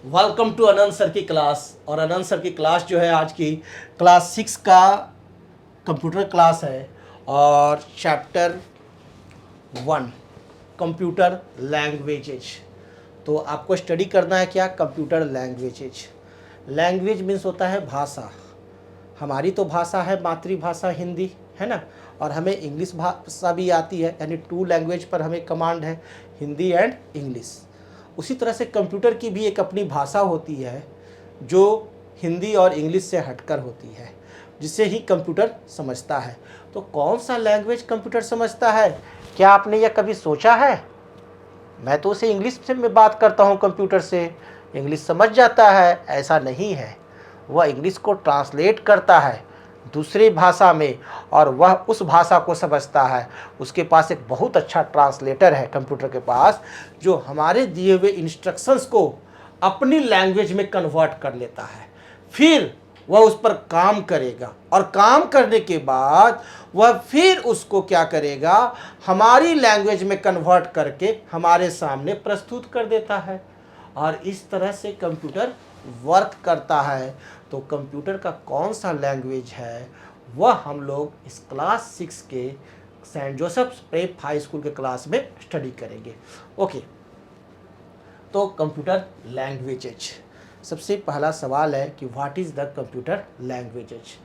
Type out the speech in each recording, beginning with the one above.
Welcome to Anant sir की class. और अनंत sir की क्लास जो है आज की क्लास 6 का कंप्यूटर क्लास है और चैप्टर 1 कंप्यूटर लैंग्वेजेज। तो आपको स्टडी करना है क्या? Computer languages. लैंग्वेज मीन्स होता है भाषा। हमारी तो भाषा है मातृभाषा हिंदी, है ना, और हमें इंग्लिश भाषा भी आती है, यानी 2 लैंग्वेज पर हमें कमांड है, हिंदी एंड इंग्लिश। उसी तरह से कंप्यूटर की भी एक अपनी भाषा होती है जो हिंदी और इंग्लिश से हटकर होती है, जिसे ही कंप्यूटर समझता है। तो कौन सा लैंग्वेज कंप्यूटर समझता है, क्या आपने यह कभी सोचा है? मैं तो उसे इंग्लिश से में बात करता हूँ, कंप्यूटर से इंग्लिश समझ जाता है, ऐसा नहीं है। वह इंग्लिश को ट्रांसलेट करता है दूसरी भाषा में और वह उस भाषा को समझता है। उसके पास एक बहुत अच्छा ट्रांसलेटर है कंप्यूटर के पास, जो हमारे दिए हुए इंस्ट्रक्शंस को अपनी लैंग्वेज में कन्वर्ट कर लेता है। फिर वह उस पर काम करेगा और काम करने के बाद वह फिर उसको क्या करेगा, हमारी लैंग्वेज में कन्वर्ट करके हमारे सामने प्रस्तुत कर देता है। और इस तरह से कंप्यूटर वर्क करता है। तो कंप्यूटर का कौन सा लैंग्वेज है वह हम लोग इस क्लास 6 के Saint Joseph's prep high school के क्लास में स्टडी करेंगे। ओके, तो कंप्यूटर लैंग्वेजेज। सबसे पहला सवाल है कि what is the computer languages?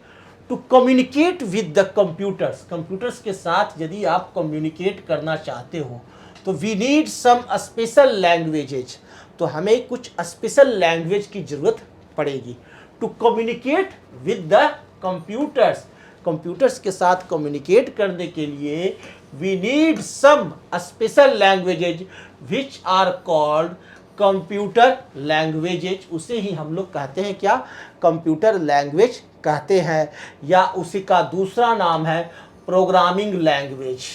To communicate with the computers, computers के साथ यदि आप कम्युनिकेट करना चाहते हो तो we need some special languages. तो हमें कुछ स्पेशल लैंग्वेज की जरूरत पड़ेगी to communicate with the computers. Computers के साथ कम्युनिकेट करने के लिए we need some special languages which are called computer languages. उसे ही हम लोग कहते हैं क्या? कंप्यूटर लैंग्वेज कहते हैं, या उसी का दूसरा नाम है प्रोग्रामिंग लैंग्वेज,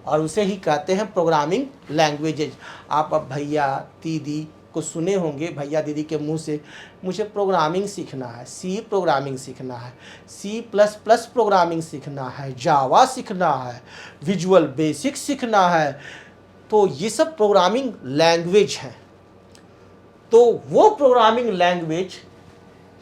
और उसे ही कहते हैं प्रोग्रामिंग लैंग्वेजेज। आप अब भैया दीदी को सुने होंगे, भैया दीदी के मुंह से, मुझे प्रोग्रामिंग सीखना है, सी प्रोग्रामिंग सीखना है, C++ प्रोग्रामिंग सीखना है, जावा सीखना है, विजुअल बेसिक सीखना है। तो ये सब प्रोग्रामिंग लैंग्वेज है। तो वो प्रोग्रामिंग लैंग्वेज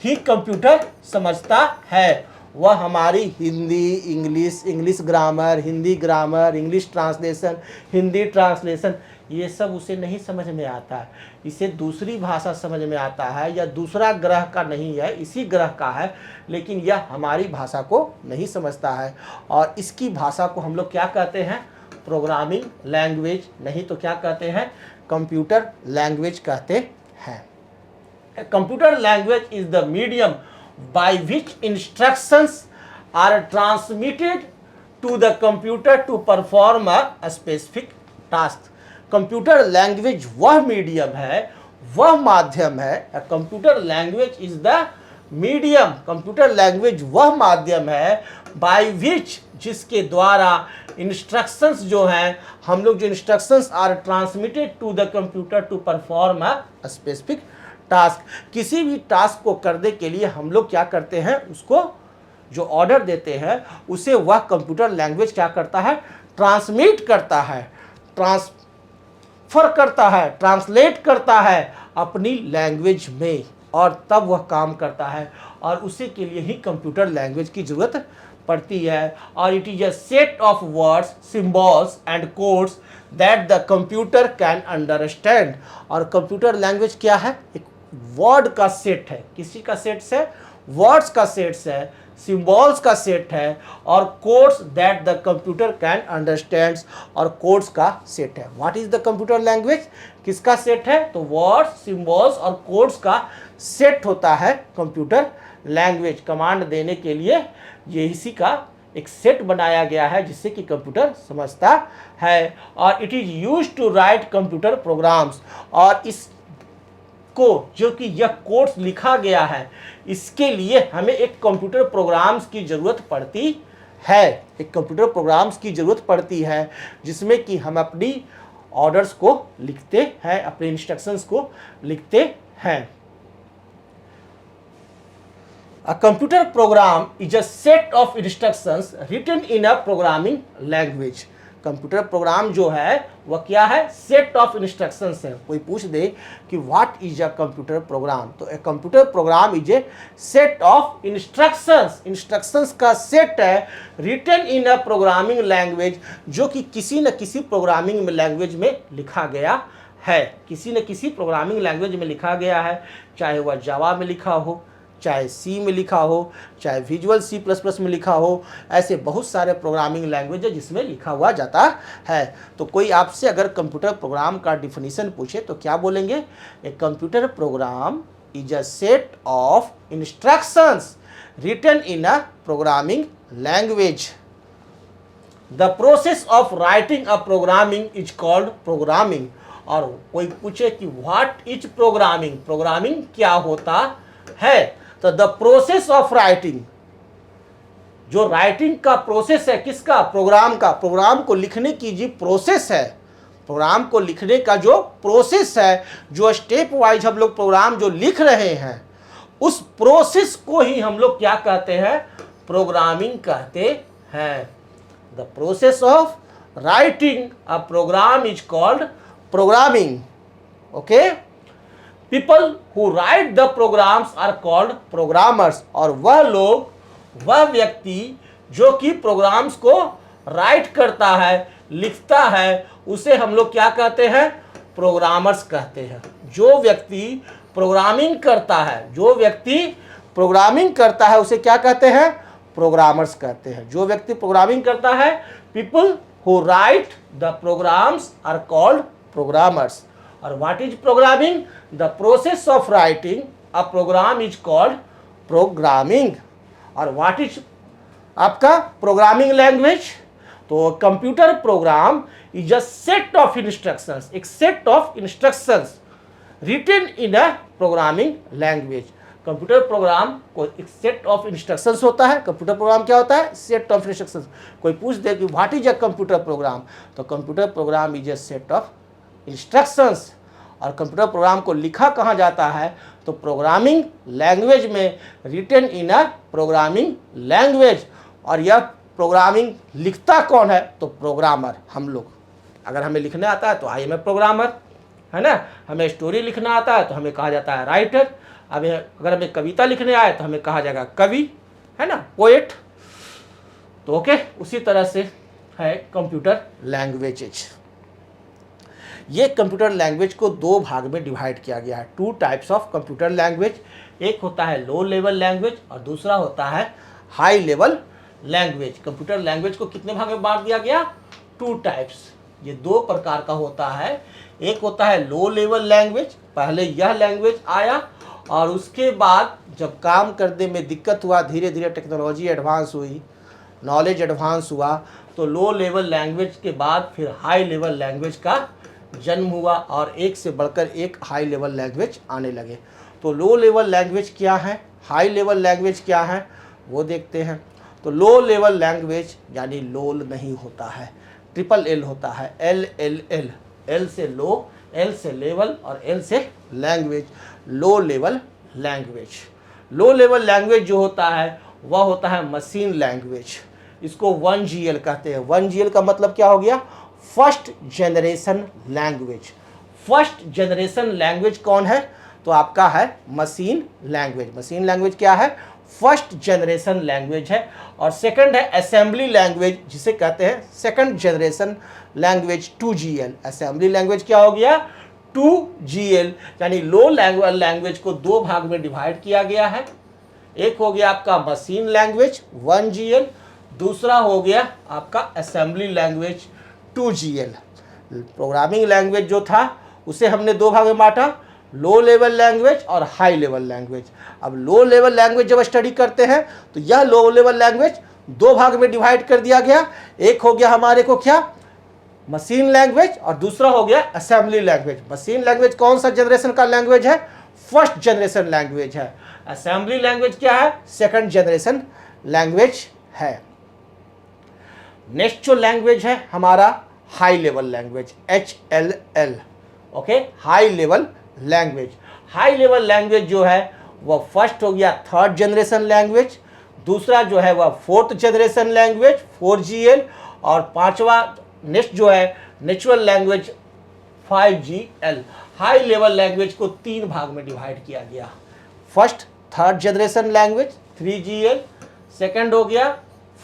ही कंप्यूटर समझता है। वह हमारी Hindi, English grammar, Hindi grammar, English translation, Hindi translation, ये सब उसे नहीं समझ में आता है। इसे दूसरी भाषा समझ में आता है, या दूसरा ग्रह का नहीं है, इसी ग्रह का है, लेकिन यह हमारी भाषा को नहीं समझता है। और इसकी भाषा को हम लोग क्या कहते हैं? प्रोग्रामिंग लैंग्वेज, नहीं तो क्या कहते हैं? कंप्यूटर लैंग्वेज कहते हैं। A computer language is the medium by which instructions are transmitted to the computer to perform a specific task. Computer language वह मीडियम है, वह माध्यम है। Computer language is the medium, computer language वह माध्यम है बाय विच, जिसके द्वारा इंस्ट्रक्शंस जो हैं, हम लोग जो instructions are transmitted to the computer to perform a specific task. किसी भी टास्क को करने के लिए हम लोग क्या करते हैं, उसको जो ऑर्डर देते हैं उसे वह कंप्यूटर लैंग्वेज क्या करता है? ट्रांसमिट करता है, ट्रांसफर करता है, ट्रांसलेट करता है अपनी लैंग्वेज में, और तब वह काम करता है। और उसी के लिए ही कंप्यूटर लैंग्वेज की जरूरत पड़ती है। और it is a set of words, symbols and codes that the computer can understand. और कंप्यूटर लैंग्वेज क्या है? एक वर्ड का सेट है। किसी का सेट है? वर्ड्स का सेट है, सिंबल्स का सेट है, और codes that the computer can understand, और कोड्स का सेट है। What is the computer language? किसका सेट है? तो वर्ड्स, सिंबल्स और कोड्स का सेट होता है कंप्यूटर लैंग्वेज। कमांड देने के लिए ये इसी का एक सेट बनाया गया है जिससे कि कंप्यूटर समझता है। और it is used to write computer programs. और इस को जो कि यह कोड्स लिखा गया है, इसके लिए हमें एक कंप्यूटर प्रोग्राम्स की जरूरत पड़ती है। एक कंप्यूटर प्रोग्राम्स की जरूरत पड़ती है जिसमें कि हम अपनी ऑर्डर्स को लिखते हैं, अपने इंस्ट्रक्शंस को लिखते हैं। A computer program is a set of instructions written in a programming language. Computer program जो है वह क्या है, सेट ऑफ इंस्ट्रक्शंस है। कोई पूछ दे कि what is a computer program, तो a computer program is a set of instructions, instructions का सेट है written in a programming language, जो कि किसी न किसी प्रोग्रामिंग लैंग्वेज में लिखा गया है, किसी न किसी प्रोग्रामिंग लैंग्वेज में लिखा गया है, चाहे वह जावा में लिखा हो, चाहे सी में लिखा हो, चाहे विजुअल सी प्लस प्लस में लिखा हो, ऐसे बहुत सारे प्रोग्रामिंग लैंग्वेज है जिसमें लिखा हुआ जाता है। तो कोई आपसे अगर कंप्यूटर प्रोग्राम का डिफिनीशन पूछे तो क्या बोलेंगे, a computer program is a set of instructions written in a programming language. The process of writing a programming is called programming. और कोई पूछे कि व्हाट इज प्रोग्रामिंग, प्रोग्रामिंग क्या होता है, तो द प्रोसेस ऑफ राइटिंग, जो राइटिंग का प्रोसेस है किसका, प्रोग्राम का, प्रोग्राम को लिखने की जी प्रोसेस है, प्रोग्राम को लिखने का जो प्रोसेस है, जो स्टेप वाइज हम लोग प्रोग्राम जो लिख रहे हैं, उस प्रोसेस को ही हम लोग क्या कहते हैं, प्रोग्रामिंग कहते हैं। The process of writing a program is called programming. Okay, people who write the programs are called programmers. और वह लोग, वह व्यक्ति जो कि प्रोग्राम्स को राइट करता है, लिखता है, उसे हम लोग क्या कहते हैं, प्रोग्रामर्स कहते हैं। जो व्यक्ति प्रोग्रामिंग करता है, जो व्यक्ति प्रोग्रामिंग करता है उसे क्या कहते हैं, प्रोग्रामर्स कहते हैं। जो व्यक्ति प्रोग्रामिंग करता है, people who write the programs are called programmers. और what is programming, the process of writing a program is called programming. और व्हाट इज आपका प्रोग्रामिंग लैंग्वेज, तो computer program is a set of instructions, एक set of instructions written in a programming language. Computer program को एक set of instructions होता है। Computer program क्या होता है, सेट ऑफ इंस्ट्रक्शंस। कोई पूछ दे कि what is a computer program, तो computer program is a set of instructions. और कंप्यूटर प्रोग्राम को लिखा कहाँ जाता है, तो प्रोग्रामिंग लैंग्वेज में, written in a programming language. और यह प्रोग्रामिंग लिखता कौन है, तो प्रोग्रामर, हम लोग। अगर हमें लिखने आता है तो आई एम ए प्रोग्रामर, है ना। हमें स्टोरी लिखना आता है तो हमें कहा जाता है राइटर। अगर हमें कविता लिखने आए तो हमें कहा जाएगा कवि, है ना, पोएट। तो ओके, उसी तरह से है कंप्यूटर लैंग्वेजेज। ये कंप्यूटर लैंग्वेज को दो भाग में डिवाइड किया गया है, two types of computer language. एक होता है लो लेवल लैंग्वेज और दूसरा होता है high level language. Computer language को कितने भाग में बांट दिया गया, टू टाइप्स। ये दो प्रकार का होता है। एक होता है लो लेवल लैंग्वेज, पहले यह लैंग्वेज आया और उसके बाद जब काम करने में दिक्कत हुआ, धीरे धीरे टेक्नोलॉजी एडवांस हुई, नॉलेज एडवांस हुआ, तो लो लेवल लैंग्वेज के बाद फिर हाई लेवल लैंग्वेज का जन्म हुआ और एक से बढ़कर एक हाई लेवल लैंग्वेज आने लगे। तो लो लेवल लैंग्वेज क्या है, हाई लेवल लैंग्वेज क्या है, वो देखते हैं। तो लो लेवल लैंग्वेज यानी लोल नहीं होता है, ट्रिपल एल होता है, एल एल एल, एल से लो, एल से लेवल और एल से language, low level language. Low level language जो होता है वह होता है मशीन लैंग्वेज। इसको 1GL कहते हैं। 1GL का मतलब क्या हो गया, first generation language. First generation language कौन है, तो आपका है मशीन लैंग्वेज। मशीन लैंग्वेज क्या है, फर्स्ट जनरेशन लैंग्वेज है। और सेकंड है असेंबली लैंग्वेज, जिसे कहते हैं second generation language, 2GL। Assembly language क्या हो गया, 2GL। यानी लो लैंग्वेज को दो भाग में डिवाइड किया गया है। एक हो गया आपका मशीन लैंग्वेज 1GL, दूसरा हो गया आपका assembly language 2GL। Programming language जो था उसे हमने दो भाग में बांटा, लो लेवल लैंग्वेज और हाई लेवल लैंग्वेज। अब लो लेवल लैंग्वेज जब स्टडी करते हैं तो यह लो लेवल लैंग्वेज दो भाग में डिवाइड कर दिया गया। एक हो गया हमारे को क्या, मशीन लैंग्वेज, और दूसरा हो गया असेंबली लैंग्वेज। मशीन लैंग्वेज कौन सा जनरेशन का लैंग्वेज है, फर्स्ट जनरेशन लैंग्वेज है। असेंबली लैंग्वेज क्या है, सेकंड जनरेशन लैंग्वेज है। नेक्स्ट जो लैंग्वेज है हमारा high level language, HLL। Okay, high level language. High level language जो है वह फर्स्ट हो गया थर्ड जनरेशन लैंग्वेज, दूसरा जो है वह फोर्थ जनरेशन लैंग्वेज 4GL, और पांचवा नेक्स्ट जो है natural language 5GL, high level language को 3 भाग में डिवाइड किया गया। First third generation language 3GL, second हो गया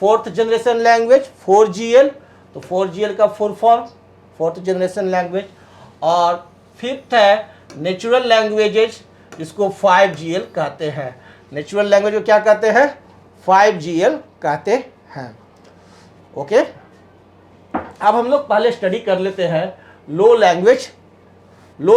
फोर्थ जनरेशन लैंग्वेज 4GL, तो 4GL का full form fourth generation language, और फिफ्थ है नेचुरल लैंग्वेजेज, इसको 5GL कहते हैं। नेचुरल लैंग्वेज को क्या कहते हैं? 5GL कहते हैं। ओके, अब हम लोग पहले स्टडी कर लेते हैं लो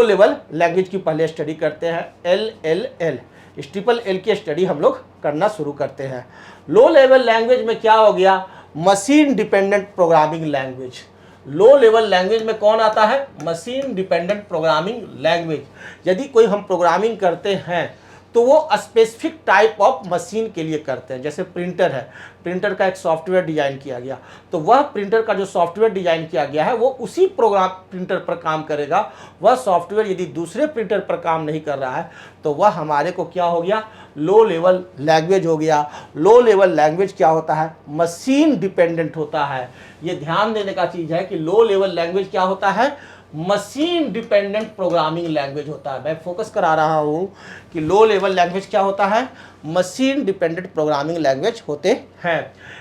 लेवल लैंग्वेज की पहले स्टडी करते हैं। LLL, ट्रिपल एल की स्टडी हम लोग करना शुरू करते हैं। लो लेवल लैंग्वेज में क्या हो गया? Machine dependent programming language. Low level language में कौन आता है? Machine dependent programming language. यदि कोई हम प्रोग्रामिंग करते हैं तो वो स्पेसिफिक टाइप ऑफ मशीन के लिए करते हैं। जैसे प्रिंटर है, प्रिंटर का एक सॉफ्टवेयर डिजाइन किया गया, तो वह प्रिंटर का जो सॉफ्टवेयर डिजाइन किया गया है वो उसी प्रोग्राम प्रिंटर पर काम करेगा। वह सॉफ्टवेयर यदि दूसरे प्रिंटर पर काम नहीं कर रहा है तो वह हमारे को क्या हो गया? लो लेवल लैंग्वेज हो गया। लो लेवल लैंग्वेज क्या होता है? मशीन डिपेंडेंट होता है। ये ध्यान देने का चीज़ है कि लो लेवल लैंग्वेज क्या होता है? मशीन डिपेंडेंट प्रोग्रामिंग लैंग्वेज होता है। मैं फोकस करा रहा हूँ कि लो लेवल लैंग्वेज क्या होता है? मशीन डिपेंडेंट प्रोग्रामिंग लैंग्वेज होते हैं।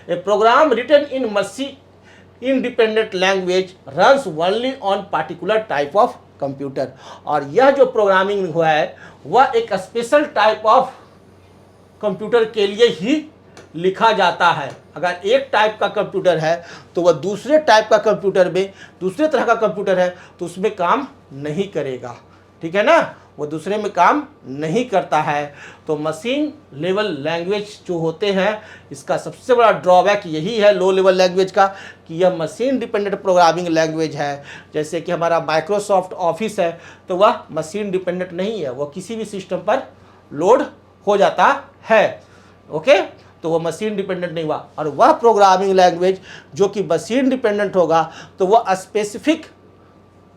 A program written in machine independent language runs only on particular type of computer. और यह जो प्रोग्रामिंग हुआ है वह एक स्पेशल टाइप ऑफ कंप्यूटर के लिए ही लिखा जाता है। अगर एक टाइप का कंप्यूटर है तो वह दूसरे टाइप का कंप्यूटर में, दूसरे तरह का कंप्यूटर है तो उसमें काम नहीं करेगा। ठीक है ना, वो दूसरे में काम नहीं करता है। तो मशीन लेवल लैंग्वेज जो होते हैं, इसका सबसे बड़ा ड्रॉबैक यही है लो लेवल लैंग्वेज का कि यह मशीन डिपेंडेंट प्रोग्रामिंग लैंग्वेज है। जैसे कि हमारा माइक्रोसॉफ्ट ऑफिस है तो वह मशीन डिपेंडेंट नहीं है, वह किसी भी सिस्टम पर लोड हो जाता है। ओके, तो वह मशीन डिपेंडेंट नहीं हुआ। और वह प्रोग्रामिंग लैंग्वेज जो कि मशीन डिपेंडेंट होगा तो वह स्पेसिफिक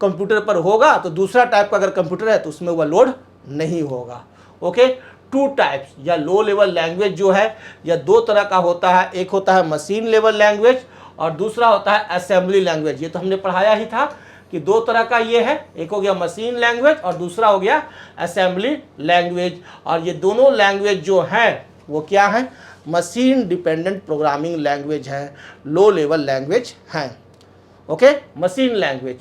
कंप्यूटर पर होगा, तो दूसरा टाइप का अगर कंप्यूटर है तो उसमें वह लोड नहीं होगा। ओके, टू टाइप्स या लो लेवल लैंग्वेज जो है यह दो तरह का होता है। एक होता है मशीन लेवल लैंग्वेज और दूसरा होता है असेंबली लैंग्वेज। ये तो हमने पढ़ाया ही था कि दो तरह का ये है, एक हो गया मशीन लैंग्वेज और दूसरा हो गया असेंबली लैंग्वेज। और ये दोनों लैंग्वेज जो हैं वो क्या है? मशीन डिपेंडेंट प्रोग्रामिंग लैंग्वेज है, लो लेवल लैंग्वेज है। Okay, machine language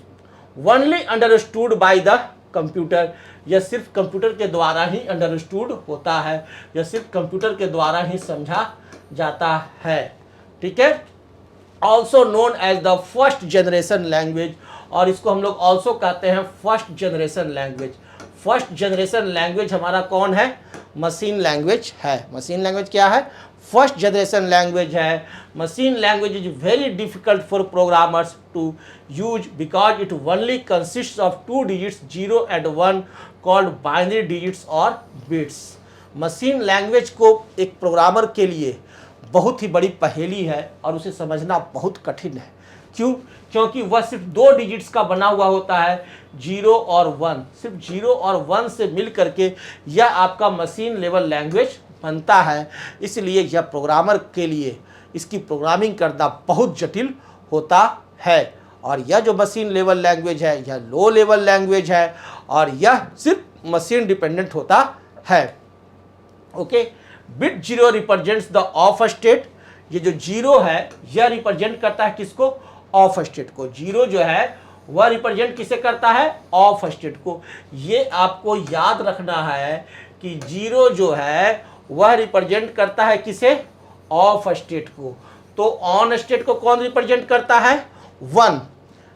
only understood by the computer, यह सिर्फ कंप्यूटर के द्वारा ही अंडरस्टूड होता है, यह सिर्फ कंप्यूटर के द्वारा ही समझा जाता है। ठीक है, also known as the first generation language, और इसको हम लोग ऑल्सो कहते हैं first generation language. First generation language हमारा कौन है? मशीन लैंग्वेज है। मशीन लैंग्वेज क्या है? फर्स्ट जनरेशन लैंग्वेज है। Machine language is very difficult for programmers to use because it only consist of 2 digits 0 and 1 called binary digits और bits. Machine language को एक प्रोग्रामर के लिए बहुत ही बड़ी पहेली है और उसे समझना बहुत कठिन है। क्यों? क्योंकि वह सिर्फ 2 डिजिट्स का बना हुआ होता है, 0 और 1। सिर्फ 0 और 1 से मिल करके यह आपका मशीन लेवल लैंग्वेज बनता है। इसलिए यह प्रोग्रामर के लिए इसकी प्रोग्रामिंग करना बहुत जटिल होता है। और यह जो मशीन लेवल लैंग्वेज है यह लो लेवल लैंग्वेज है और यह सिर्फ मशीन डिपेंडेंट होता है। Okay, bit 0 represents the of state. ये जो 0 है यह रिप्रेजेंट करता है किसको? ऑफ स्टेट को। 0 जो है वह रिप्रेजेंट किसे करता है? ऑफ स्टेट को। ये आपको याद रखना है कि 0 जो है वह रिप्रेजेंट करता है किसे? ऑफ स्टेट को। तो ऑन स्टेट को कौन रिप्रेजेंट करता है? 1।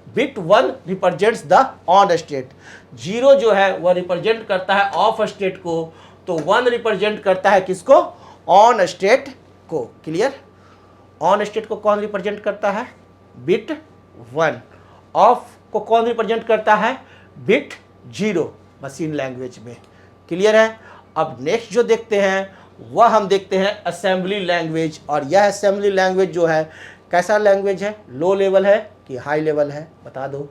Bit 1 represents the on state. 0 जो है वह रिप्रेजेंट करता है ऑफ स्टेट को, तो 1 रिप्रेजेंट करता है किसको? ऑन स्टेट को। क्लियर? ऑन स्टेट को कौन रिप्रेजेंट करता है? बिट 1। ऑफ को कौन रिप्रेजेंट करता है? बिट 0 मशीन लैंग्वेज में। क्लियर है? अब नेक्स्ट जो देखते हैं वह हम देखते हैं असेंबली लैंग्वेज। और यह असेंबली लैंग्वेज जो है कैसा लैंग्वेज है? लो लेवल है कि हाई लेवल है? बता दो।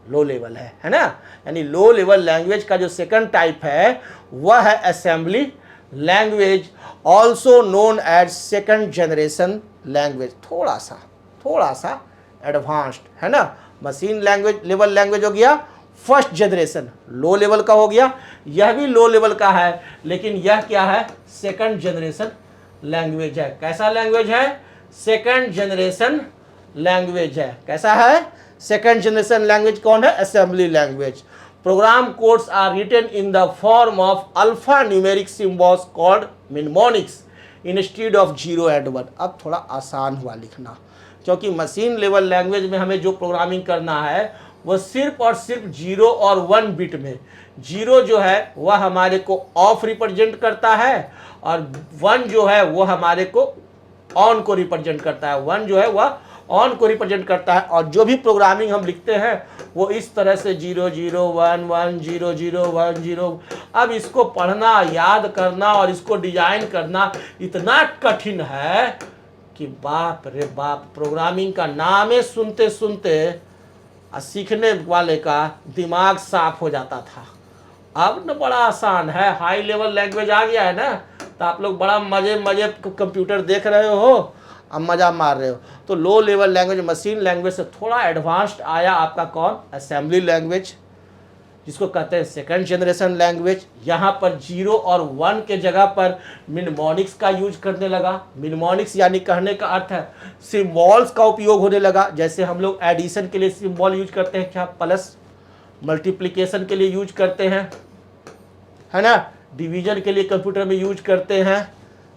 लो लेवल है ना? यानी लो लेवल लैंग्वेज का जो सेकंड टाइप है वह है assembly language, also known as second generation language. थोड़ा सा एडवांस्ड है ना, मशीन लैंग्वेज लेवल लैंग्वेज हो गया फर्स्ट जनरेशन, लो लेवल का हो गया। यह भी लो लेवल का है, लेकिन यह क्या है, सेकंड जनरेशन लैंग्वेज है। कैसा लैंग्वेज है, सेकंड जनरेशन लैंग्वेज है। कैसा है, सेकंड जनरेशन लैंग्वेज कौन है, assembly language. Program codes are written in the form of alpha numeric symbols called mnemonics instead of 0 and 1। अब थोड़ा आसान हुआ लिखना, क्योंकि मशीन लेवल लैंग्वेज में हमें जो प्रोग्रामिंग करना है वो सिर्फ और सिर्फ 0 और 1 बिट में। 0 जो है वह हमारे को ऑफ रिप्रेजेंट करता है, और 1 जो है वो हमारे को ऑन को रिप्रेजेंट करता है। 1 जो है वह ऑन को रिप्रेजेंट करता है। और जो भी प्रोग्रामिंग हम लिखते हैं वो इस तरह से 0 0 1 1 0 0 1 0। अब इसको पढ़ना, याद करना और इसको डिजाइन करना इतना कठिन है कि बाप रे बाप, प्रोग्रामिंग का नाम ही सुनते सुनते सीखने वाले का दिमाग साफ हो जाता था। अब न बड़ा आसान है, हाई लेवल लैंग्वेज आ गया है ना, तो आप लोग बड़ा मजे मजे कंप्यूटर देख रहे हो, अब मज़ा मार रहे हो। तो low level language machine language से थोड़ा एडवांस्ड आया आपका कौन, असेंबली लैंग्वेज, जिसको कहते हैं सेकंड जनरेशन लैंग्वेज। यहाँ पर 0 और 1 के जगह पर मिनमोनिक्स का यूज करने लगा। मिनमोनिक्स यानी कहने का अर्थ है सिम्बॉल्स का उपयोग होने लगा। जैसे हम लोग एडिशन के लिए सिम्बॉल यूज करते हैं क्या, प्लस, मल्टीप्लिकेशन के लिए यूज करते हैं, है ना, डिवीजन के लिए कंप्यूटर में यूज करते हैं,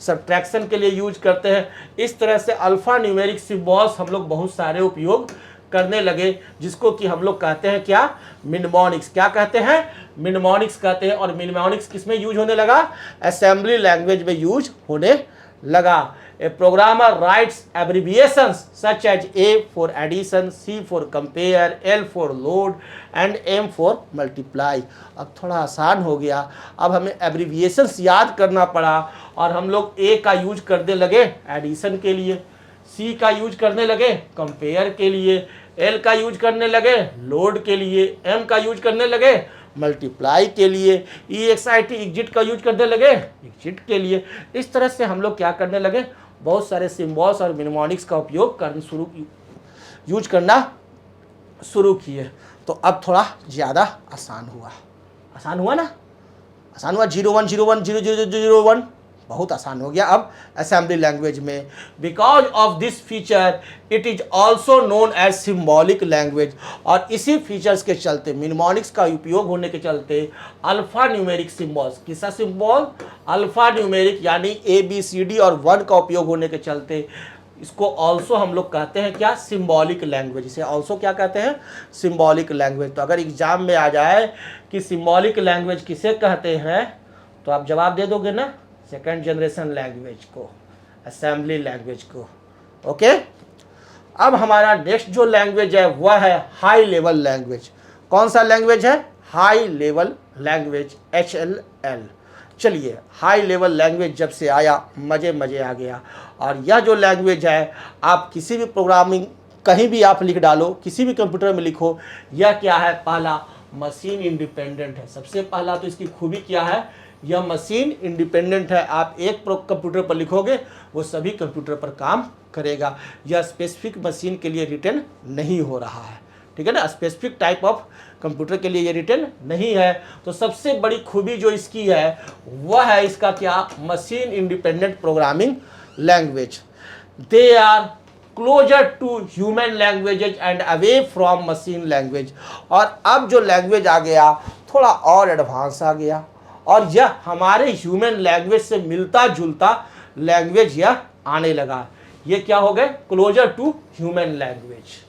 सब्ट्रैक्शन के लिए यूज करते हैं। इस तरह से अल्फा न्यूमेरिक सिम्बॉल्स हम लोग बहुत सारे उपयोग करने लगे, जिसको कि हम लोग कहते हैं क्या, मिनमोनिक्स। क्या कहते हैं, मिनमोनिक्स कहते हैं। और मिनमोनिक्स किस में यूज होने लगा, असेंबली लैंग्वेज में यूज होने लगा। A programmer writes abbreviations such as A for addition, C for compare, L for load and M for multiply। अब थोड़ा आसान हो गया। अब हमें एब्रिविएशंस याद करना पड़ा, और हम लोग A का यूज करने लगे एडिशन के लिए, C का यूज करने लगे कंपेयर के लिए, L का यूज करने लगे लोड के लिए, M का यूज करने लगे मल्टीप्लाई के लिए, EXIT एग्जिट का यूज करने लगे एग्जिट के लिए। इस तरह से हम लोग क्या करने लगे, बहुत सारे सिम्बॉल्स और मिनमोनिक्स का उपयोग यूज करना शुरू किए। तो अब थोड़ा ज़्यादा आसान हुआ। आसान हुआ ना, आसान हुआ। 0 1 0 1 0 0 0 1 बहुत आसान हो गया अब असेंबली लैंग्वेज में। Because of this feature it is also known as symbolic language. और इसी फीचर्स के चलते, मिनमोनिक्स का उपयोग होने के चलते, अल्फा न्यूमेरिक सिम्बॉल्स, किसका सिम्बॉल, अल्फा न्यूमेरिक यानी ABCD और 1 का उपयोग होने के चलते इसको ऑल्सो हम लोग कहते हैं क्या, सिम्बॉलिक लैंग्वेज। इसे ऑल्सो क्या कहते हैं, सिम्बॉलिक लैंग्वेज। तो अगर एग्जाम में आ जाए कि सिम्बॉलिक लैंग्वेज किसे कहते हैं, तो आप जवाब दे दोगे ना, सेकंड जनरेशन लैंग्वेज को, असेंबली लैंग्वेज को। ओके, अब हमारा नेक्स्ट जो लैंग्वेज है वह है हाई लेवल लैंग्वेज। कौन सा लैंग्वेज है, हाई लेवल लैंग्वेज, HLL। चलिए, हाई लेवल लैंग्वेज जब से आया मज़े मज़े आ गया। और यह जो लैंग्वेज है, आप किसी भी प्रोग्रामिंग कहीं भी आप लिख डालो, किसी भी कंप्यूटर में लिखो, यह क्या है, पहला मशीन इंडिपेंडेंट है। सबसे पहला तो इसकी खूबी क्या है, यह मशीन इंडिपेंडेंट है। आप एक कंप्यूटर पर लिखोगे वो सभी कंप्यूटर पर काम करेगा। यह स्पेसिफिक मशीन के लिए रिटन नहीं हो रहा है, ठीक है ना, स्पेसिफिक टाइप ऑफ कंप्यूटर के लिए ये रिटन नहीं है। तो सबसे बड़ी खूबी जो इसकी है वह है इसका क्या, machine independent programming language. They are closer to human languages and away from machine language. और अब जो लैंग्वेज आ गया थोड़ा और एडवांस आ गया, और यह हमारे ह्यूमन लैंग्वेज से मिलता जुलता लैंग्वेज यह आने लगा। ये क्या हो गए, क्लोजर टू ह्यूमन लैंग्वेज।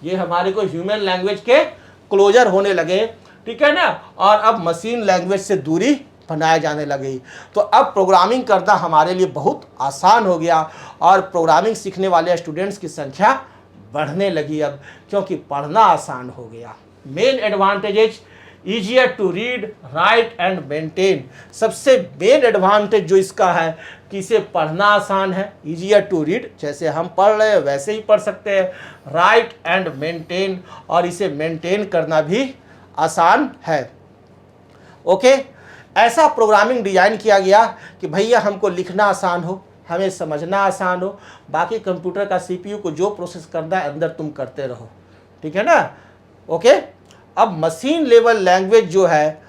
ये हमारे को ह्यूमन लैंग्वेज के क्लोजर होने लगे, ठीक है ना। और अब मशीन लैंग्वेज से दूरी बनाए जाने लगी। तो अब प्रोग्रामिंग करना हमारे लिए बहुत आसान हो गया, और प्रोग्रामिंग सीखने वाले स्टूडेंट्स की संख्या बढ़ने लगी अब, क्योंकि पढ़ना आसान हो गया। Main advantages, easier to read, write and maintain. सबसे मेन एडवांटेज जो इसका है कि इसे पढ़ना आसान है, ईजियर टू रीड, जैसे हम पढ़ रहे हैं वैसे ही पढ़ सकते हैं, राइट एंड मेंटेन, और इसे मेंटेन करना भी आसान है। ओके, ऐसा प्रोग्रामिंग डिजाइन किया गया कि भैया हमको लिखना आसान हो, हमें समझना आसान हो, बाकी कंप्यूटर का CPU को जो प्रोसेस करना है अंदर तुम करते रहो, ठीक है ना, ओके। अब मशीन लेवल लैंग्वेज जो है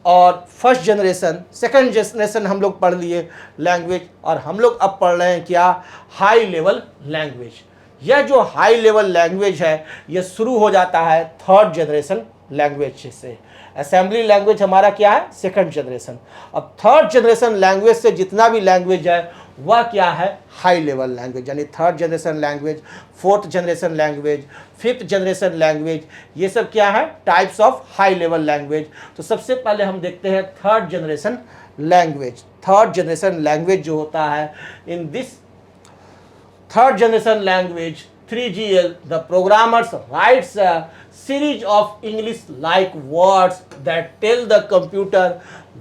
और फर्स्ट जनरेशन सेकंड जनरेशन हम लोग पढ़ लिए लैंग्वेज, और हम लोग अब पढ़ रहे हैं क्या, हाई लेवल लैंग्वेज। यह जो हाई लेवल लैंग्वेज है यह शुरू हो जाता है थर्ड जनरेशन लैंग्वेज से। असेंबली लैंग्वेज हमारा क्या है, सेकंड जनरेशन। अब थर्ड जनरेशन लैंग्वेज से जितना भी लैंग्वेज है वह क्या है, हाई लेवल लैंग्वेज, यानी third generation language, fourth generation language, fifth generation language, ये सब क्या है, types of high level language. तो सबसे पहले हम देखते हैं third generation language. Third generation language जो होता है, in this third generation language 3GL, the programmers writes a series of English like words that tell the computer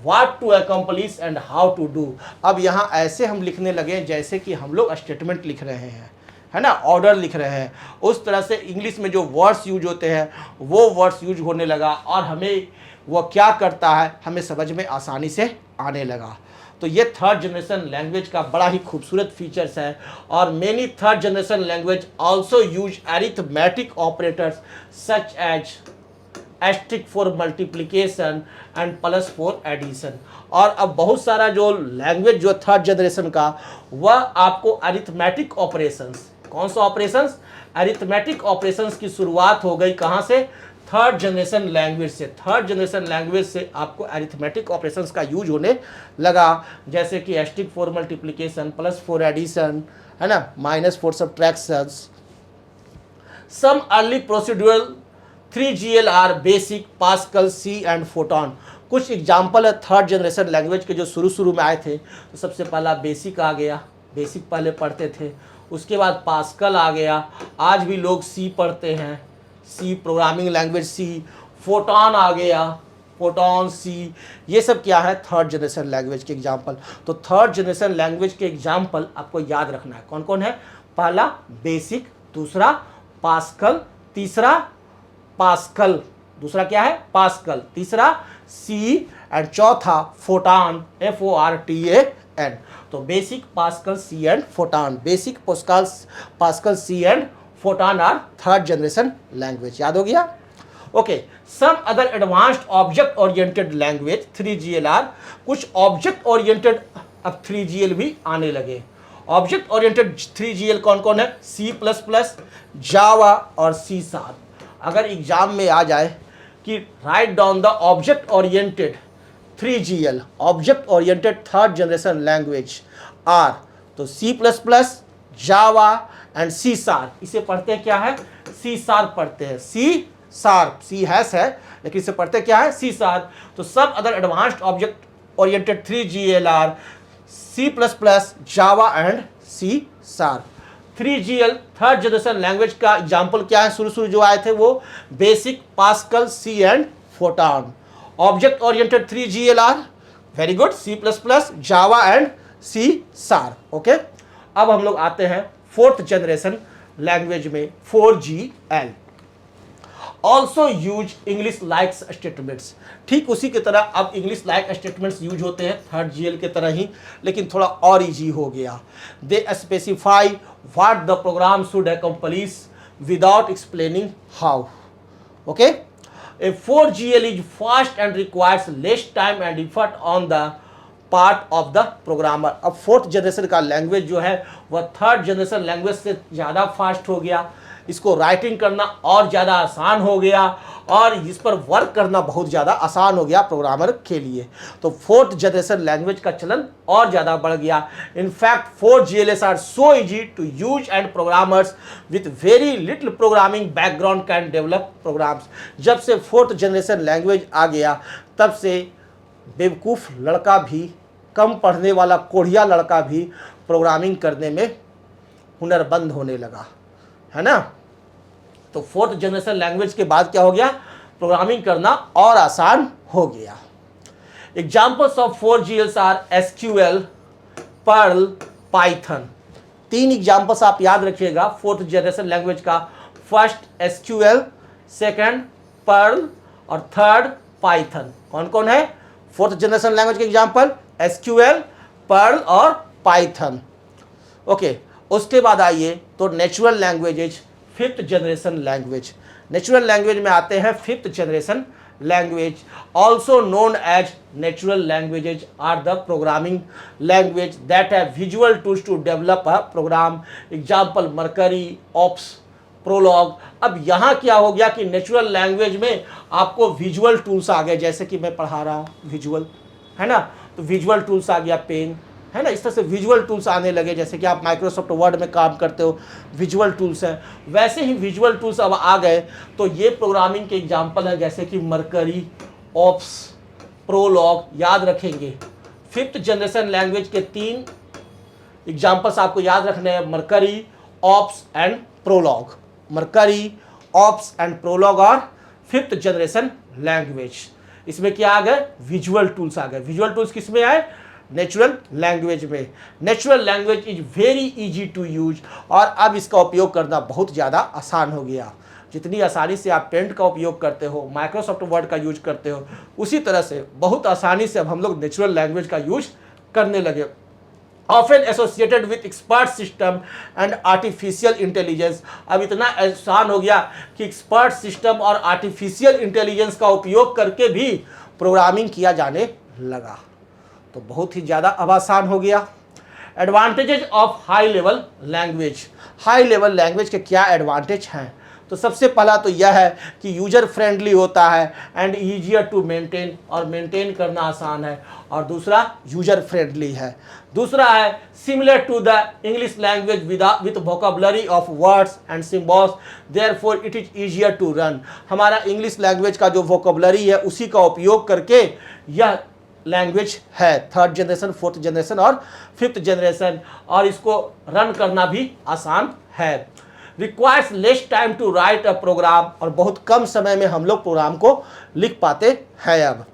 what to accomplish and how to do। अब यहाँ ऐसे हम लिखने लगे जैसे कि हम लोग स्टेटमेंट लिख रहे हैं, है ना, ऑर्डर लिख रहे हैं। उस तरह से इंग्लिश में जो वर्ड्स यूज होते हैं वो वर्ड्स यूज होने लगा, और हमें वो क्या करता है, हमें समझ में आसानी से आने लगा। तो ये थर्ड जनरेशन लैंग्वेज का बड़ा ही खूबसूरत फीचर्स है। और many third generation language also use arithmetic operators such as asterisk for multiplication and plus for addition. और अब बहुत सारा जो लैंग्वेज जो थर्ड जनरेशन का, वह आपको अरिथमेटिक ऑपरेशंस, कौन सा ऑपरेशंस, अरिथमेटिक ऑपरेशंस की शुरुआत हो गई कहाँ से, थर्ड जनरेशन लैंग्वेज से। थर्ड जनरेशन लैंग्वेज से आपको अरिथमेटिक ऑपरेशंस का यूज होने लगा, जैसे कि asterisk for multiplication, plus for addition, है ना, minus for subtractions. Some early procedural 3GL are BASIC, Pascal, C and Fortran. कुछ एग्जाम्पल है थर्ड जनरेशन लैंग्वेज के जो शुरू में आए थे। तो सबसे पहला बेसिक आ गया, बेसिक पहले पढ़ते थे। उसके बाद पास्कल आ गया, आज भी लोग सी पढ़ते हैं, C programming language C. Fortran आ गया, फोटॉन, सी, ये सब क्या है, थर्ड जनरेशन लैंग्वेज के एग्जाम्पल। तो थर्ड जनरेशन लैंग्वेज के एग्जाम्पल आपको याद रखना है, कौन कौन है, पहला बेसिक, दूसरा पास्कल, तीसरा पास्कल, दूसरा क्या है, पास्कल, तीसरा सी, एंड चौथा फोटॉन, FORTAN। तो BASIC, Pascal, C and Fortran. BASIC, Pascal, C and Fortran are third generation language. याद हो गया, okay. Some other advanced object oriented language 3GL are. कुछ ऑब्जेक्ट ओरिएंटेड अब 3GL भी आने लगे। ऑब्जेक्ट ओरिएंटेड 3GL कौन कौन है, C++, जावा और C#। अगर एग्जाम में आ जाए कि write down the object oriented 3GL, object oriented third generation language are, तो C++, जावा एंड C#। इसे पढ़ते हैं क्या है, C# पढ़ते हैं, C#, है लेकिन इसे पढ़ते क्या है, C#। तो सब other advanced object oriented 3GL are C++, Java and C#। 3GL third generation language का एग्जाम्पल क्या है, शुरू जो आए थे वो BASIC, Pascal, C and Fortran. Object oriented 3GL are, very good, C++, Java and C#। Okay. अब हम लोग आते हैं फोर्थ जनरेशन लैंग्वेज में, 4GL। Also use English like statements. ठीक उसी की तरह अब इंग्लिश लाइक स्टेटमेंट्स यूज होते हैं थर्ड GL के तरह ही, लेकिन थोड़ा और ईजी हो गया। They specify what the program should accomplish without explaining how. Okay. A 4GL is fast and requires less time and effort on the part of the programmer. अब फोर्थ जनरेशन का language जो है वह third generation language से ज़्यादा fast हो गया, इसको राइटिंग करना और ज़्यादा आसान हो गया, और इस पर वर्क करना बहुत ज़्यादा आसान हो गया प्रोग्रामर के लिए। तो फोर्थ जनरेशन लैंग्वेज का चलन और ज़्यादा बढ़ गया। In fact 4GLs are so easy to use and programmers with very little programming background can develop programs. जब से फोर्थ जनरेशन लैंग्वेज आ गया तब से बेवकूफ़ लड़का भी, कम पढ़ने वाला कोढ़िया लड़का भी प्रोग्रामिंग करने में हुनरबंद होने लगा, है ना। तो फोर्थ जनरेशन लैंग्वेज के बाद क्या हो गया, प्रोग्रामिंग करना और आसान हो गया। Examples of 4GLs are SQL, Perl, Python. 3 examples आप याद रखिएगा फोर्थ जनरेशन लैंग्वेज का। फर्स्ट SQL, सेकंड पर्ल और थर्ड पाइथन। कौन कौन है फोर्थ जनरेशन लैंग्वेज के एग्जाम्पल, SQL, पर्ल और पाइथन। ओके। उसके बाद आइए तो natural languages fifth generation language. Natural language में आते हैं fifth generation language, also known as natural languages are the programming language that have visual tools to develop a program. Example Mercury, OPS, Prolog. अब यहाँ क्या हो गया कि natural language में आपको विजुअल टूल्स आ गए, जैसे कि मैं पढ़ा रहा हूँ विजुअल, है ना, तो विजुअल टूल्स आ गया, पेन, है ना, इस तरह से विजुअल टूल्स आने लगे। जैसे कि आप माइक्रोसॉफ्ट वर्ड में काम करते हो, विजुअल टूल्स हैं, वैसे ही विजुअल टूल्स अब आ गए। तो ये प्रोग्रामिंग के एग्जांपल हैं, जैसे कि मरकरी, ऑप्स, प्रोलॉग। याद रखेंगे फिफ्थ जनरेशन लैंग्वेज के 3 एग्जांपल्स आपको याद रखने हैं, Mercury, OPS and Prolog. Mercury, OPS and Prolog और फिफ्थ जनरेशन लैंग्वेज। इसमें क्या आ गए, विजुअल टूल्स आ गए। विजुअल टूल्स किस में आए, नेचुरल लैंग्वेज में। Natural language is very easy to use, और अब इसका उपयोग करना बहुत ज़्यादा आसान हो गया। जितनी आसानी से आप पेंट का उपयोग करते हो, माइक्रोसॉफ्ट वर्ड का यूज करते हो, उसी तरह से बहुत आसानी से अब हम लोग नेचुरल लैंग्वेज का यूज करने लगे। Often associated with expert system and artificial intelligence. अब इतना आसान हो गया कि एक्सपर्ट सिस्टम और आर्टिफिशियल इंटेलिजेंस का उपयोग करके भी प्रोग्रामिंग किया जाने लगा, तो बहुत ही ज़्यादा अब आसान हो गया। Advantages of high level language. High level language के क्या एडवांटेज हैं, तो सबसे पहला तो यह है कि यूजर फ्रेंडली होता है एंड ईजियर टू मेंटेन, और मेंटेन करना आसान है। और दूसरा यूजर फ्रेंडली है। दूसरा है similar to the English language with vocabulary of words and symbols, therefore it is easier to run. हमारा इंग्लिश लैंग्वेज का जो वोकेबलरी है उसी का उपयोग करके यह लैंग्वेज है, थर्ड जनरेशन, फोर्थ जनरेशन और फिफ्थ जनरेशन, और इसको रन करना भी आसान है। Requires less time to write a program, और बहुत कम समय में हम लोग प्रोग्राम को लिख पाते हैं। अब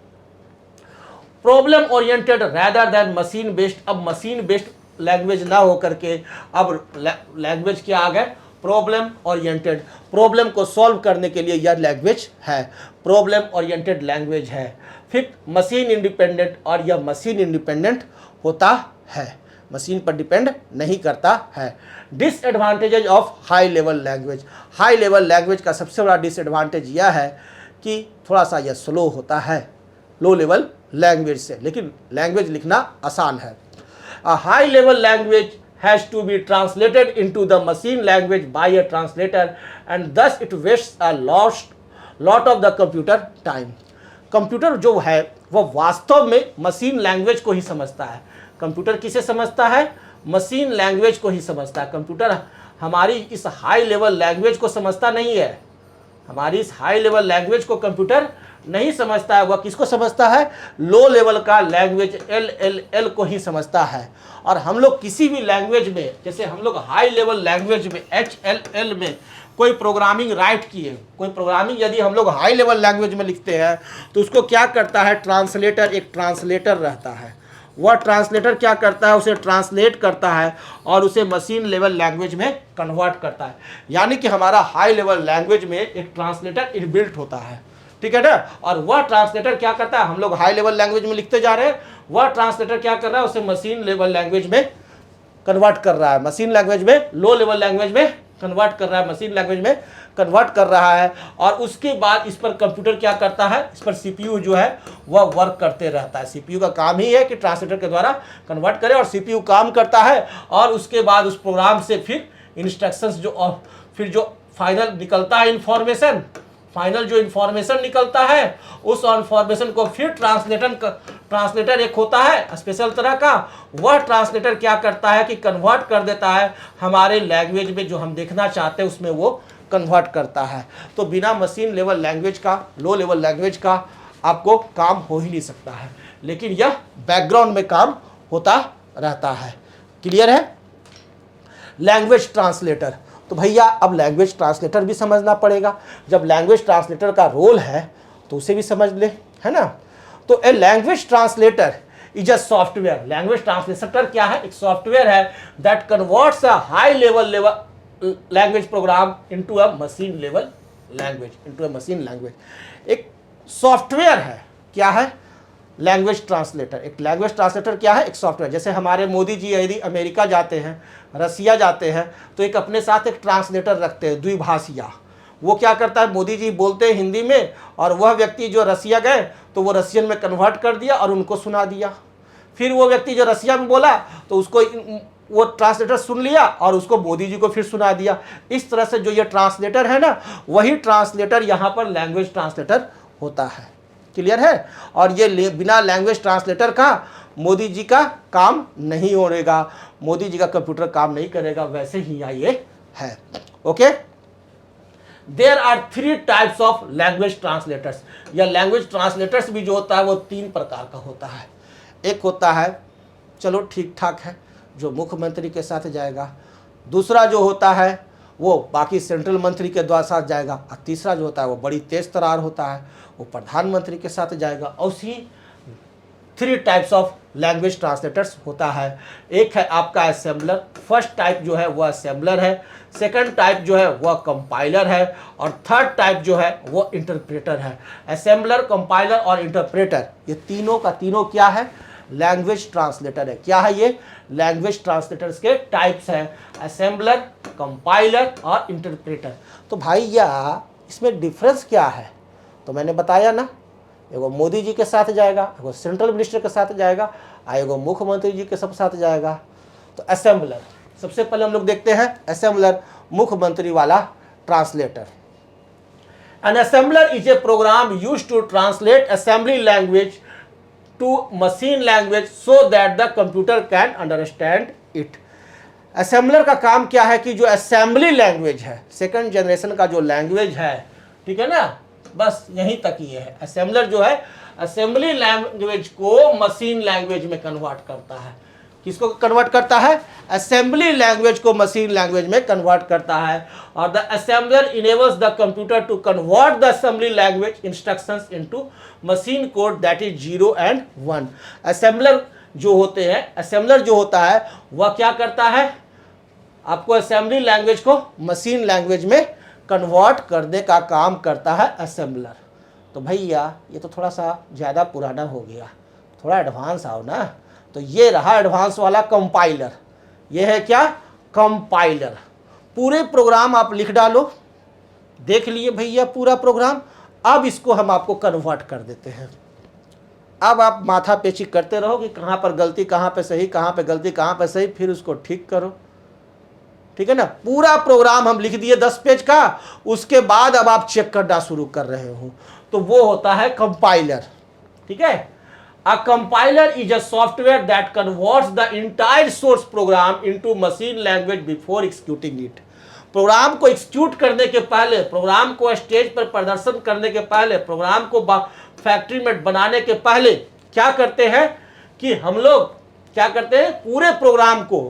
problem oriented rather than machine based. अब मशीन बेस्ड लैंग्वेज ना हो करके अब लैंग्वेज क्या आ गए, प्रॉब्लम ओरिएंटेड। प्रॉब्लम को सॉल्व करने के लिए यह लैंग्वेज है, प्रॉब्लम ओरिएंटेड लैंग्वेज है। फिर मशीन इंडिपेंडेंट, और यह मशीन इंडिपेंडेंट होता है, मशीन पर डिपेंड नहीं करता है। Disadvantages of high level language. High level language का सबसे बड़ा डिसएडवांटेज यह है कि थोड़ा सा यह स्लो होता है लो लेवल लैंग्वेज से, लेकिन लैंग्वेज लिखना आसान है। A high level language has to be translated into the machine language by a translator, and thus it wastes a lot of the computer time. Computer जो है वह वास्तव में मशीन लैंग्वेज को ही समझता है। कंप्यूटर किसे समझता है, मशीन लैंग्वेज को ही समझता है। कंप्यूटर हमारी इस हाई लेवल लैंग्वेज को समझता नहीं है, हमारी इस हाई लेवल लैंग्वेज को कंप्यूटर नहीं समझता है। वह किसको समझता है, लो लेवल का लैंग्वेज LLL को ही समझता है। और हम लोग किसी भी लैंग्वेज में, जैसे हम लोग हाई लेवल लैंग्वेज में HLL में कोई प्रोग्रामिंग राइट किए, कोई प्रोग्रामिंग यदि हम लोग हाई लेवल लैंग्वेज में लिखते हैं तो उसको क्या करता है, ट्रांसलेटर, एक ट्रांसलेटर रहता है। वह ट्रांसलेटर क्या करता है, उसे ट्रांसलेट करता है और उसे मशीन लेवल लैंग्वेज में कन्वर्ट करता है। यानी कि हमारा हाई लेवल लैंग्वेज में एक ट्रांसलेटर इनबिल्ट होता है, ठीक है ना। और वह ट्रांसलेटर क्या करता है, हम लोग हाई लेवल लैंग्वेज में लिखते जा रहे हैं, वह ट्रांसलेटर क्या कर रहा है, उसे मशीन लेवल लैंग्वेज में कन्वर्ट कर रहा है, मशीन लैंग्वेज में, लो लेवल लैंग्वेज में कन्वर्ट कर रहा है, मशीन लैंग्वेज में कन्वर्ट कर रहा है। और उसके बाद इस पर कंप्यूटर क्या करता है, इस पर सीपीयू जो है वह वर्क करते रहता है। सीपीयू का काम ही है कि ट्रांसलेटर के द्वारा कन्वर्ट करे, और सीपीयू काम करता है और उसके बाद उस प्रोग्राम से फिर इंस्ट्रक्शंस जो, और फिर जो फाइनल निकलता है इंफॉर्मेशन, फाइनल जो इंफॉर्मेशन निकलता है उस इंफॉर्मेशन को फिर ट्रांसलेटर एक होता है स्पेशल तरह का, वह ट्रांसलेटर क्या करता है कि कन्वर्ट कर देता है हमारे लैंग्वेज में, जो हम देखना चाहते हैं उसमें वो कन्वर्ट करता है। तो बिना मशीन लेवल लैंग्वेज का, लो लेवल लैंग्वेज का आपको काम हो ही नहीं सकता है, लेकिन यह बैकग्राउंड में काम होता रहता है। क्लियर है। लैंग्वेज ट्रांसलेटर, तो भैया अब लैंग्वेज ट्रांसलेटर भी समझना पड़ेगा। जब लैंग्वेज ट्रांसलेटर का रोल है तो उसे भी समझ ले, है ना। तो a language translator is a software. Language translator क्या है, एक सॉफ्टवेयर है that converts a high level language program into a machine level language, into a machine language. एक सॉफ्टवेयर है, क्या है, लैंग्वेज ट्रांसलेटर। एक लैंग्वेज ट्रांसलेटर क्या है? एक सॉफ्टवेयर। जैसे हमारे मोदी जी यदि अमेरिका जाते हैं, रसिया जाते हैं, तो एक अपने साथ एक ट्रांसलेटर रखते हैं, द्विभाषिया। वो क्या करता है, मोदी जी बोलते हैं हिंदी में और वह व्यक्ति जो रसिया गए तो वो रसियन में कन्वर्ट कर दिया और उनको सुना दिया। फिर वो व्यक्ति जो रसिया में बोला तो उसको वो ट्रांसलेटर सुन लिया और उसको मोदी जी को फिर सुना दिया। इस तरह से जो ये ट्रांसलेटर है ना, वही ट्रांसलेटर यहाँ पर लैंग्वेज ट्रांसलेटर होता है। क्लियर है? और ये बिना लैंग्वेज ट्रांसलेटर का मोदी जी का काम नहीं होगा, मोदी जी का कंप्यूटर काम नहीं करेगा, वैसे ही ये है। Okay, there are 3 types of language translators. या लैंग्वेज ट्रांसलेटर्स भी जो होता है वो 3 प्रकार का होता है। एक होता है, चलो ठीक ठाक है, जो मुख्यमंत्री के साथ जाएगा। दूसरा जो होता है वो बाकी सेंट्रल मंत्री के द्वारा साथ जाएगा। और तीसरा जो होता है वो बड़ी तेज तरार होता है, वो प्रधानमंत्री के साथ जाएगा। और उसी 3 टाइप्स ऑफ लैंग्वेज ट्रांसलेटर्स होता है। एक है आपका असेंबलर, फर्स्ट टाइप जो है वह असेंबलर है, सेकंड टाइप जो है वह कंपाइलर है, और थर्ड टाइप जो है वो इंटरप्रेटर है। असेंबलर, कंपाइलर और इंटरप्रेटर, ये तीनों का तीनों क्या है? लैंग्वेज ट्रांसलेटर है। क्या है ये? लैंग्वेज ट्रांसलेटर्स के टाइप्स हैं, असेंबलर, कंपाइलर और इंटरप्रेटर। तो भैया इसमें डिफरेंस क्या है? तो मैंने बताया ना, एगो मोदी जी के साथ जाएगा, एगो सेंट्रल मिनिस्टर के साथ जाएगा, एगो मुख्यमंत्री जी के सब साथ जाएगा। तो असेंबलर, सबसे पहले हम लोग देखते हैं असेंबलर, मुख्यमंत्री वाला translator. An assembler is a program used to translate assembly language to machine language so that the computer can understand it. Assembler का काम क्या है कि जो असेंबली लैंग्वेज है, सेकंड जनरेशन का जो लैंग्वेज है, ठीक है ना, बस यहीं तक ही है। असेंबलर जो है असेंबली लैंग्वेज को मशीन लैंग्वेज में कन्वर्ट करता है। किसको कन्वर्ट करता है? असेंबली लैंग्वेज को मशीन लैंग्वेज में कन्वर्ट करता है। और the assembler enables the computer to convert the assembly language instructions into machine code that is 0 and 1। Assembler जो होते हैं, असेंबलर जो होता है वह क्या करता है? आपको असेंबली लैंग्वेज को मशीन लैंग्वेज में कन्वर्ट करने का काम करता है असेंबलर। तो भैया ये तो थोड़ा सा ज़्यादा पुराना हो गया, थोड़ा एडवांस आओ ना। तो ये रहा एडवांस वाला कंपाइलर। ये है क्या? कंपाइलर। पूरे प्रोग्राम आप लिख डालो, देख लिए भैया पूरा प्रोग्राम। अब इसको हम आपको कन्वर्ट कर देते हैं। अब आप माथा पेची करते रहो कि कहाँ पर गलती, कहाँ पे सही, कहाँ पे गलती, कहाँ पे सही, फिर उसको ठीक करो। ठीक है ना? पूरा प्रोग्राम हम लिख दिए 10 पेज का, उसके बाद अब आप चेक करना शुरू कर रहे हो, तो वो होता है कंपाइलर। ठीक है? A compiler is a software that converts the entire source program into machine language before executing it। Program को एग्जीक्यूट करने के पहले, प्रोग्राम को स्टेज पर प्रदर्शन करने के पहले, प्रोग्राम को फैक्ट्री में बनाने के पहले क्या करते हैं कि हम लोग क्या करते हैं? पूरे प्रोग्राम को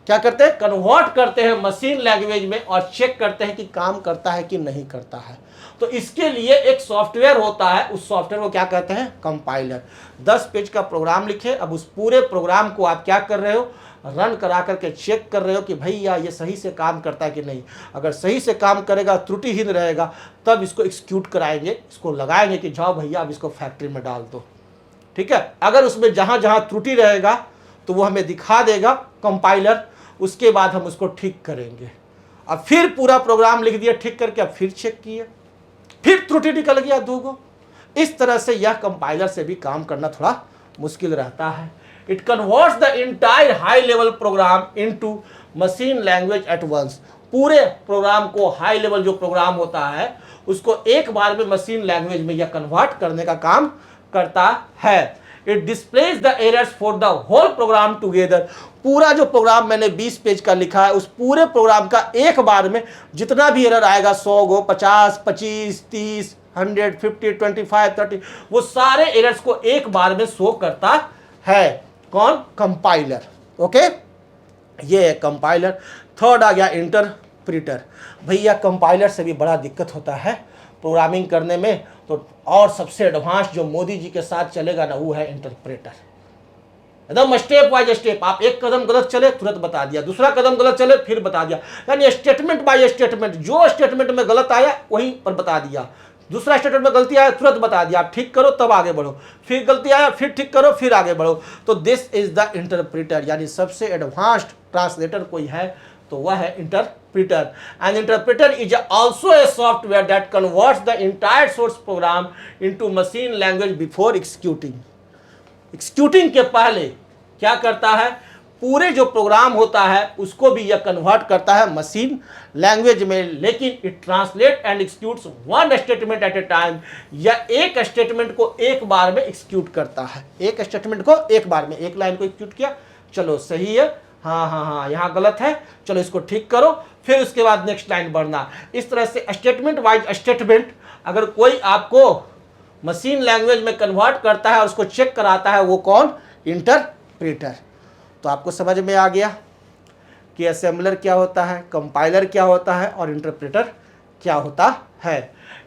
क्या करते हैं? कन्वर्ट करते हैं मशीन लैंग्वेज में और चेक करते हैं कि काम करता है कि नहीं करता है। तो इसके लिए एक सॉफ्टवेयर होता है, उस सॉफ्टवेयर को क्या कहते हैं? कंपाइलर। 10 पेज का प्रोग्राम लिखे, अब उस पूरे प्रोग्राम को आप क्या कर रहे हो? रन करा करके चेक कर रहे हो कि भैया ये सही से काम करता है कि नहीं। अगर सही से काम करेगा, त्रुटिहीन रहेगा, तब इसको एक्जीक्यूट कराएंगे, इसको लगाएंगे कि जाओ भैया अब इसको फैक्ट्री में डाल दो। ठीक है? अगर उसमें जहाँ जहाँ त्रुटि रहेगा तो वो हमें दिखा देगा कंपाइलर, उसके बाद हम उसको ठीक करेंगे। अब फिर पूरा प्रोग्राम लिख दिया ठीक करके, अब फिर चेक किए, फिर त्रुटि निकल गया 2 गो। इस तरह से यह कंपाइलर से भी काम करना थोड़ा मुश्किल रहता है। It converts the entire high level program into machine language at once. पूरे प्रोग्राम को, हाई लेवल जो प्रोग्राम होता है उसको एक बार में मशीन लैंग्वेज में यह कन्वर्ट करने का काम करता है। It displays the errors for the whole program together. पूरा जो प्रोग्राम मैंने 20 पेज का लिखा है, उस पूरे प्रोग्राम का एक बार में जितना भी एरर आएगा, 100 गो, 50, 25, 30, 100, 50, 25, 30, वो सारे एरर्स को एक बार में शो करता है। कौन? कंपाइलर। ओके, ये है कंपाइलर। थर्ड आ गया इंटरप्रीटर। भैया कंपाइलर से भी बड़ा दिक्कत होता है प्रोग्रामिंग करने में, तो और सबसे एडवांस जो मोदी जी के साथ चलेगा ना, वो है इंटरप्रेटर। एकदम स्टेप वाइज स्टेप, आप एक कदम गलत चले तुरंत बता दिया, दूसरा कदम गलत चले फिर बता दिया, यानी स्टेटमेंट बाय स्टेटमेंट, जो स्टेटमेंट में गलत आया वहीं पर बता दिया। दूसरा स्टेटमेंट में गलती आया तुरंत बता दिया, आप ठीक करो तब आगे बढ़ो, फिर गलती आया फिर ठीक करो फिर आगे बढ़ो। तो दिस इज द इंटरप्रेटर, यानी सबसे एडवांस्ड ट्रांसलेटर कोई है तो वह है interpreter. And interpreter is also a software that converts the entire source program into machine language before executing. Executing के पहले क्या करता है, पूरे जो प्रोग्राम होता है उसको भी यह कन्वर्ट करता है मशीन लैंग्वेज में, लेकिन it translate and executes one statement at A time. यह एक स्टेटमेंट को एक बार में एग्जीक्यूट करता है, एक स्टेटमेंट को एक बार में, एक लाइन को एग्जीक्यूट किया, चलो सही है, हाँ हाँ हाँ यहाँ गलत है, चलो इसको ठीक करो, फिर उसके बाद नेक्स्ट लाइन बढ़ना। इस तरह से स्टेटमेंट वाइज स्टेटमेंट अगर कोई आपको मशीन लैंग्वेज में कन्वर्ट करता है और उसको चेक कराता है, वो कौन, इंटरप्रेटर। तो आपको समझ में आ गया कि असेंबलर क्या होता है, कंपाइलर क्या होता है और इंटरप्रेटर क्या होता है।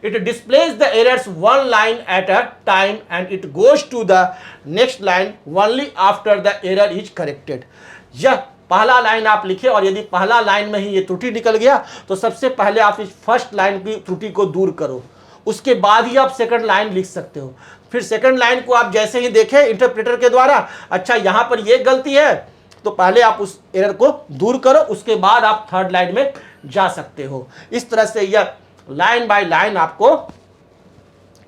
It displays the errors one line at a time and it goes to the next line only after the error is corrected. यह पहला लाइन आप लिखे और यदि पहला लाइन में ही ये त्रुटि निकल गया तो सबसे पहले आप इस फर्स्ट लाइन की त्रुटि को दूर करो, उसके बाद ही आप सेकंड लाइन लिख सकते हो। फिर सेकंड लाइन को आप जैसे ही देखें इंटरप्रेटर के द्वारा, अच्छा यहाँ पर ये गलती है, तो पहले आप उस एरर को दूर करो, उसके बाद आप थर्ड लाइन में जा सकते हो। इस तरह से यह लाइन बाय लाइन आपको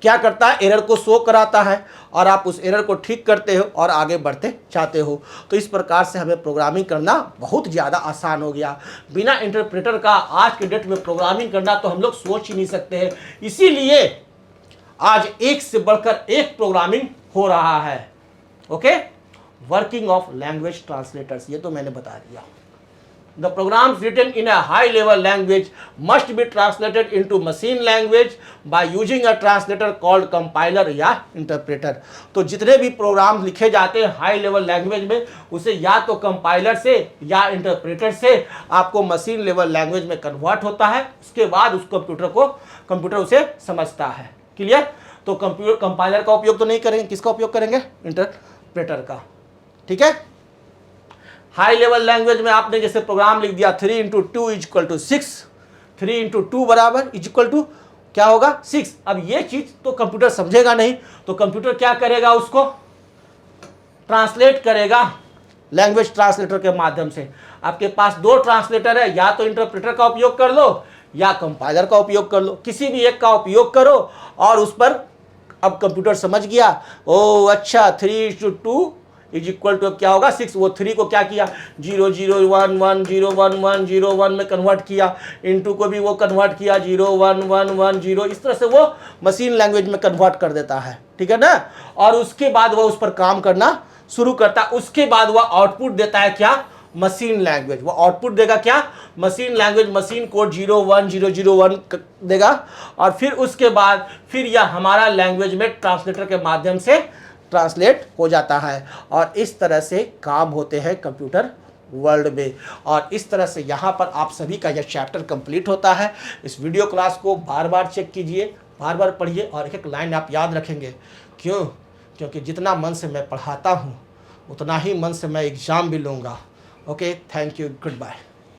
क्या करता है, एरर को शो कराता है और आप उस एरर को ठीक करते हो और आगे बढ़ते चाहते हो। तो इस प्रकार से हमें प्रोग्रामिंग करना बहुत ज़्यादा आसान हो गया। बिना इंटरप्रेटर का आज के डेट में प्रोग्रामिंग करना तो हम लोग सोच ही नहीं सकते हैं। इसीलिए आज एक से बढ़कर एक प्रोग्रामिंग हो रहा है। Okay, working of language translators, ये तो मैंने बता दिया। The programs written in a high level language must be translated into machine language by using a translator called compiler या interpreter। तो जितने भी प्रोग्राम लिखे जाते हैं हाई लेवल लैंग्वेज में, उसे या तो कंपाइलर से या इंटरप्रेटर से आपको मशीन लेवल लैंग्वेज में कन्वर्ट होता है, उसके बाद उस कंप्यूटर उसे समझता है। क्लियर? तो कंपाइलर का उपयोग तो नहीं करेंगे, किसका उपयोग करेंगे, इंटरप्रेटर का। ठीक है, हाई लेवल लैंग्वेज में आपने जैसे प्रोग्राम लिख दिया 3 × 2 = 6, 3 × 2 बराबर इक्वल टू क्या होगा 6। अब ये चीज तो कंप्यूटर समझेगा नहीं, तो कंप्यूटर क्या करेगा, उसको ट्रांसलेट करेगा लैंग्वेज ट्रांसलेटर के माध्यम से। आपके पास दो ट्रांसलेटर है, या तो इंटरप्रेटर का उपयोग कर लो या कंपाइलर का उपयोग कर लो, किसी भी एक का उपयोग करो और उस पर अब कंप्यूटर समझ गया, ओ अच्छा 3 × 2 = क्या होगा 6। वो 3 को क्या किया 0 0 1 1 0 1 1 0 1 में कन्वर्ट किया, इनटू को भी वो कन्वर्ट किया 0 1 1 1 0। इस तरह से वो मशीन लैंग्वेज में कन्वर्ट कर देता है, ठीक है ना। और उसके बाद वो उस पर काम करना शुरू करता है। उसके बाद वह आउटपुट देता है क्या, मशीन लैंग्वेज। वो आउटपुट देगा क्या, मशीन लैंग्वेज, मशीन कोड 0 1 0 0 1 देगा। और फिर उसके बाद फिर यह हमारा लैंग्वेज में ट्रांसलेटर के माध्यम से ट्रांसलेट हो जाता है। और इस तरह से काम होते हैं कंप्यूटर वर्ल्ड में। और इस तरह से यहाँ पर आप सभी का यह चैप्टर कंप्लीट होता है। इस वीडियो क्लास को बार बार चेक कीजिए, बार बार पढ़िए और एक एक लाइन आप याद रखेंगे। क्यों? क्योंकि जितना मन से मैं पढ़ाता हूँ उतना ही मन से मैं एग्ज़ाम भी लूँगा। Okay, thank you, good bye.